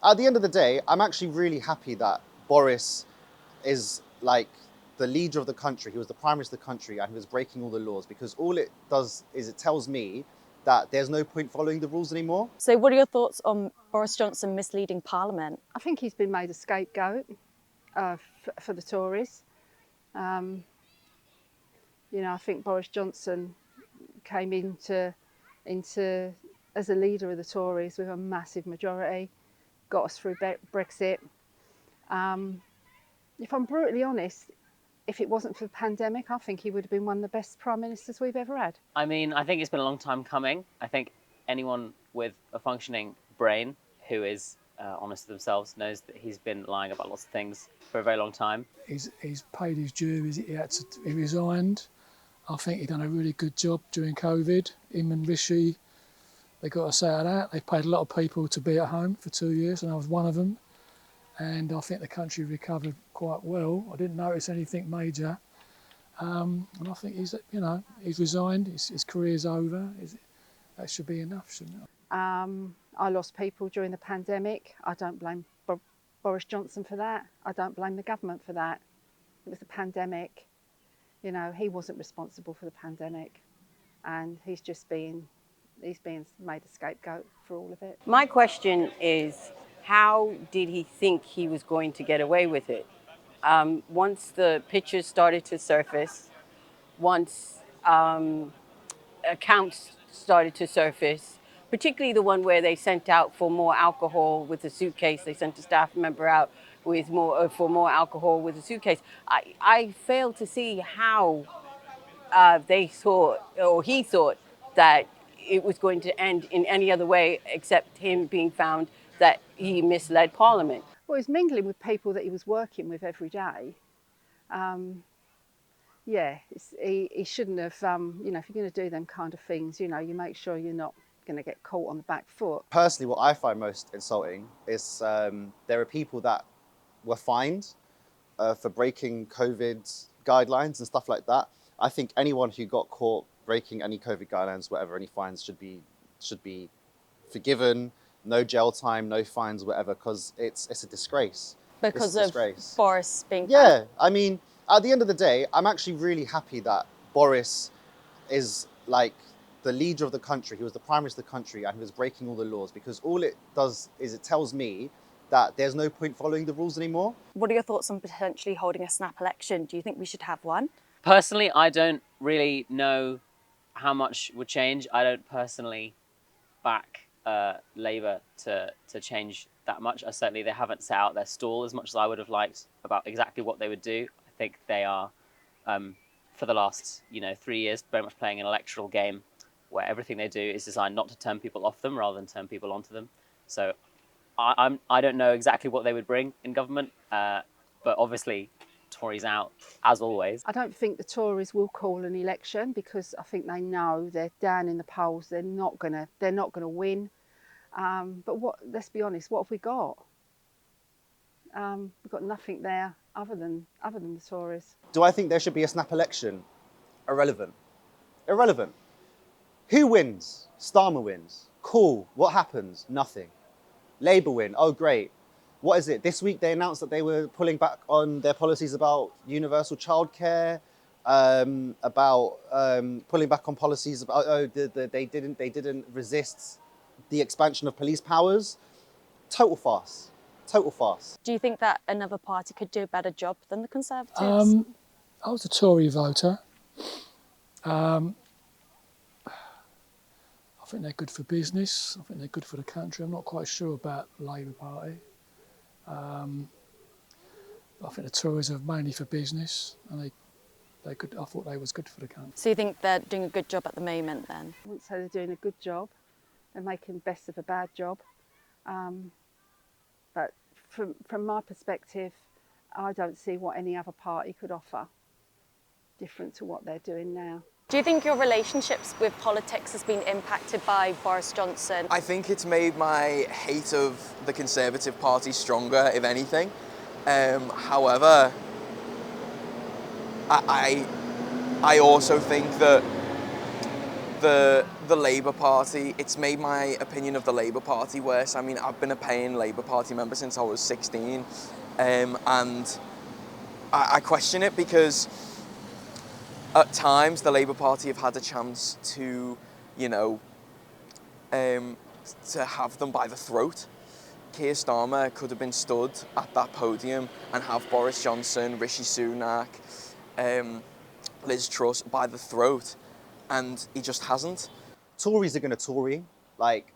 at the end of the day, I'm actually really happy that Boris is like the leader of the country. He was the prime minister of the country and he was breaking all the laws, because all it does is it tells me that there's no point following the rules anymore. So what are your thoughts on Boris Johnson misleading Parliament? I think he's been made a scapegoat for the Tories. I think Boris Johnson came into as a leader of the Tories with a massive majority, got us through Brexit. If I'm brutally honest, if it wasn't for the pandemic, I think he would have been one of the best prime ministers we've ever had. I mean, I think it's been a long time coming. I think anyone with a functioning brain who is honest with themselves knows that he's been lying about lots of things for a very long time. He's paid his due. He resigned. I think he done a really good job during COVID. Him and Rishi, they got to say that. They paid a lot of people to be at home for 2 years, and I was one of them. And I think the country recovered quite well. I didn't notice anything major. And I think he's resigned. His career's over. That should be enough, shouldn't it? I lost people during the pandemic. I don't blame Boris Johnson for that. I don't blame the government for that. It was the pandemic. He wasn't responsible for the pandemic, and he's being made a scapegoat for all of it. My question is, how did he think he was going to get away with it? Once the pictures started to surface, once accounts started to surface, particularly the one where they sent out for more alcohol with a suitcase, they sent a staff member out with for more alcohol with a suitcase. I failed to see how they thought, or he thought, that it was going to end in any other way except him being found that he misled Parliament. Well, he was mingling with people that he was working with every day. He shouldn't have, if you're going to do them kind of things, you make sure you're not going to get caught on the back foot. Personally, what I find most insulting is there are people that were fined for breaking COVID guidelines and stuff like that. I think anyone who got caught breaking any COVID guidelines, whatever, any fines should be forgiven. No jail time, no fines, whatever, because it's a disgrace. Because of Boris being... Yeah, I mean, at the end of the day, I'm actually really happy that Boris is like the leader of the country. He was the prime minister of the country and he was breaking all the laws, because all it does is it tells me that there's no point following the rules anymore. What are your thoughts on potentially holding a snap election? Do you think we should have one? Personally, I don't really know how much would change. I don't personally back Labour to change that much. Certainly they haven't set out their stall as much as I would have liked about exactly what they would do. I think they are, for the last 3 years, very much playing an electoral game where everything they do is designed not to turn people off them rather than turn people onto them. So I don't know exactly what they would bring in government, but obviously Tories out, as always. I don't think the Tories will call an election, because I think they know they're down in the polls. They're not gonna win. But let's be honest, what have we got? We've got nothing there other than the Tories. Do I think there should be a snap election? Irrelevant. Who wins? Starmer wins. Cool. What happens? Nothing. Labour win. Oh, great. What is it? This week they announced that they were pulling back on their policies about universal childcare, about pulling back on policies about they didn't resist the expansion of police powers. Total farce. Do you think that another party could do a better job than the Conservatives? I was a Tory voter. I think they're good for business. I think they're good for the country. I'm not quite sure about the Labour Party. I think the Tories are mainly for business, and I thought they was good for the country. So you think they're doing a good job at the moment then? I wouldn't say they're doing a good job. They're making the best of a bad job. But from my perspective, I don't see what any other party could offer different to what they're doing now. Do you think your relationships with politics has been impacted by Boris Johnson? I think it's made my hate of the Conservative Party stronger, if anything. However, I also think that the Labour Party, it's made my opinion of the Labour Party worse. I mean, I've been a paying Labour Party member since I was 16, and I question it because at times the Labour Party have had a chance to, you know, to have them by the throat. Keir Starmer could have been stood at that podium and have Boris Johnson, Rishi Sunak, Liz Truss by the throat, and he just hasn't. Tories are going to Tory. Like,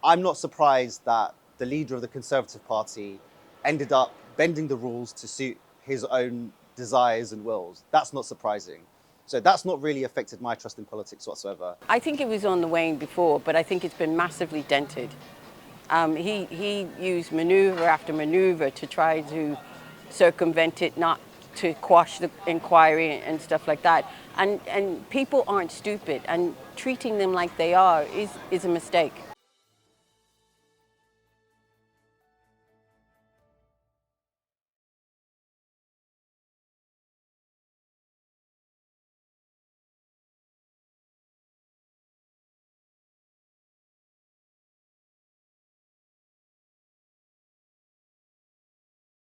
I'm not surprised that the leader of the Conservative Party ended up bending the rules to suit his own desires and wills. That's not surprising. So that's not really affected my trust in politics whatsoever. I think it was on the wane before, but I think it's been massively dented. He used manoeuvre after manoeuvre to try to circumvent it, not to quash the inquiry and stuff like that. And people aren't stupid, and treating them like they are is a mistake.